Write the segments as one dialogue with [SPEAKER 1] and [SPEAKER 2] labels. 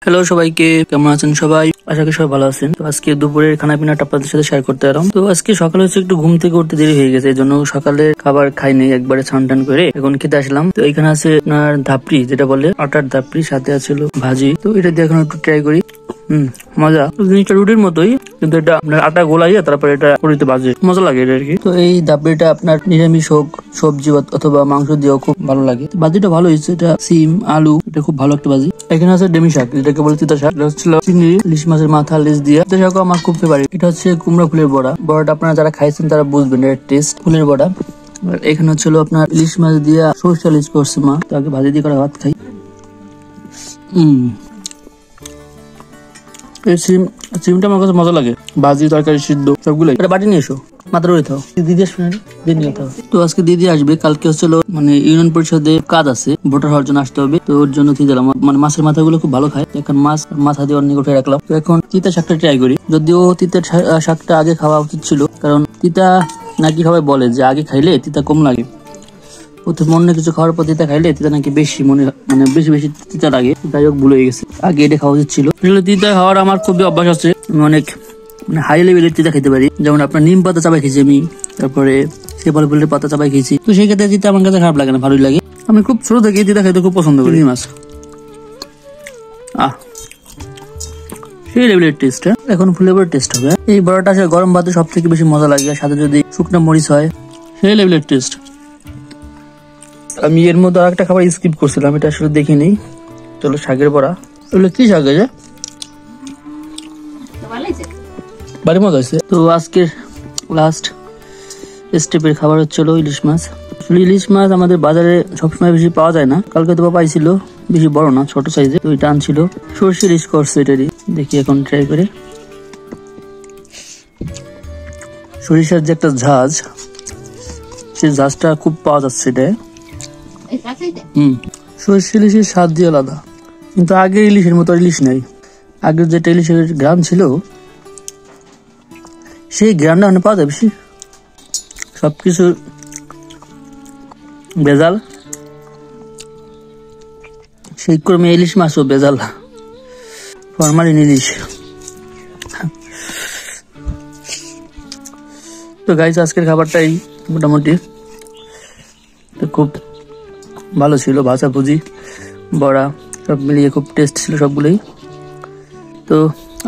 [SPEAKER 1] Hello সবাইকে, কেমন আছেন সবাই? আশা করি সবাই ভালো আছেন। তো আজকে দুপুরের খানা পিনাটা আপনাদের সাথে শেয়ার করতে এলাম। তো আজকে সকালে হচ্ছে একটু ঘুম থেকে উঠতে দেরি হয়ে গেছে, এই জন্য সকালে খাবার খাইনি, একবারে স্নান টান করে এখন খেতে আসলাম। তো এখানে আছে আপনার ধাপড়ি, যেটা বলে আটার ধাপড়ি, সাথে আছে ভাজি। তো এটা দিয়ে এখন একটু ট্রাই করি। মজা। জিনিসটা রুটির মতোই, কিন্তু এটা আপনার আটা গোলাইয়া তারপরে এটা করিতে বাজে, মজা লাগে এটা আর কি। তো এই দাবড়িটা আপনার নিরামিষ হোক, সবজি অথবা মাংস দিয়েও খুব ভালো লাগে। বাজিটা ভালো হয়েছে, এটা সিম আলু, এটা খুব ভালো একটা বাজি। এখানে আছে ডেমি শাক, যেটাকে বলে তিতা শাক। এটা হচ্ছিল চিংড়ি ইলিশ মাছের মাথা লেজ দিয়ে। তিতা শাকও আমার খুব ফেভারিট। এটা হচ্ছে কুমড়া ফুলের বড়া। বড়াটা আপনারা যারা খাইছেন তারা বুঝবেন এর টেস্ট। ফুলের বড়া। এখানে হচ্ছিল আপনার ইলিশ মাছ দিয়ে সরষে ইলিশ করছে মা, তাকে ভাজি দিয়ে করে ভাত খাই। এই সিমটা আমার কাছে মজা লাগে। ভাজি, তরকারি, সিদ্ধ সবগুলোই। এটা বাটি নিয়ে এসো, মাত্র রয়ে থাও। দিদি আসবে না, দিদি নিয়ে থাও। তো আজকে দিদি আসবে, কালকে হচ্ছিল মানে ইউনিয়ন পরিষদে কাজ আছে, ভোটার হওয়ার জন্য আসতে হবে। তো ওর জন্য দিয়ে দিলাম, মানে মাছের মাথাগুলো খুব ভালো খায়। এখন মাথা দিয়ে অনেক উঠে রাখলাম। তো এখন তিতা শাকটা ট্রাই করি। যদিও তিতা শাকটা আগে খাওয়া উচিত ছিল, কারণ তিতা নাকি সবাই বলে যে আগে খাইলে তিতা কম লাগে। প্রথম অন্য কিছু খাওয়ার পর তিতা খাইলে তিতা নাকি বেশি মানে বেশি তিতা লাগে। যাই হোক, ভুলে গেছে, আগে এটা খাওয়া উচিত ছিল। আসলে তিতা খাওয়ার আমার খুবই অভ্যাস আছে, আমি অনেক মানে হাই লেভেলের তিতা খেতে পারি। যেমন আপনার নিম পাতা চাবাই খেয়েছি আমি, তারপরে সেপাল ফুলের পাতা চাবাই খেয়েছি। তো সেই ক্ষেত্রে তিতা আমার কাছে খারাপ লাগে না, ভালোই লাগে। আমি খুব ছোট থেকে তিতা খেতে খুব পছন্দ করি। মাছ সেই লেভেলের টেস্ট। এখন ফ্লেভার টেস্ট হবে। এই বড়াটা আসলে গরম ভাতে সব থেকে বেশি মজা লাগে, সাথে যদি শুকনো মরিচ হয়, সেই লেভেলের টেস্ট। আমি এর মধ্যে আরেকটা খাবার স্কিপ করছিলাম, এটা আসলে দেখিনি। চলো, শাকের বড়া। এগুলো কি শাক আছে? বাড়ি মজা হয়েছে। তো আজকের লাস্ট স্টেপের খাবার হচ্ছিল ইলিশ মাছ। ইলিশ মাছ আমাদের বাজারে সবসময় বেশি পাওয়া যায় না। কালকে তো পাইছিল, বেশি বড় না, ছোট সাইজে। তো এটা আনছিল, সর্ষে ইলিশ করছে এটারই। দেখি এখন ট্রাই করে। সরিষার যে একটা ঝাঁজ, সেই ঝাঁজটা খুব পাওয়া যাচ্ছে এটাই। সর্ষে ইলিশের স্বাদ দিয়ে আলাদা, কিন্তু আগের ইলিশের মতো ইলিশ নেই। আগের যেটা ইলিশের গ্রাম ছিল, সেই গ্রামটা মানে পাওয়া যায় বেশি। সবকিছু বেজাল, সেই ক্রমে ইলিশ মাছও বেজাল, ফরমালিন ইলিশ। তো গাইস, আজকের খাবারটাই মোটামুটি তো খুব ভালো ছিল। ভাজা ভুজি, বড়া সব মিলিয়ে খুব টেস্ট ছিল সবগুলোই। তো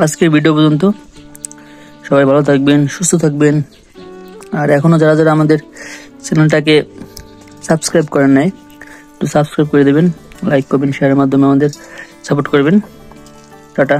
[SPEAKER 1] আজকের ভিডিও পর্যন্ত। সবাই ভালো থাকবেন, সুস্থ থাকবেন। আর এখনো যারা যারা আমাদের চ্যানেলটাকে সাবস্ক্রাইব করেন নাই, একটু সাবস্ক্রাইব করে দেবেন, লাইক করবেন, শেয়ারের মাধ্যমে আমাদের সাপোর্ট করবেন। টাটা।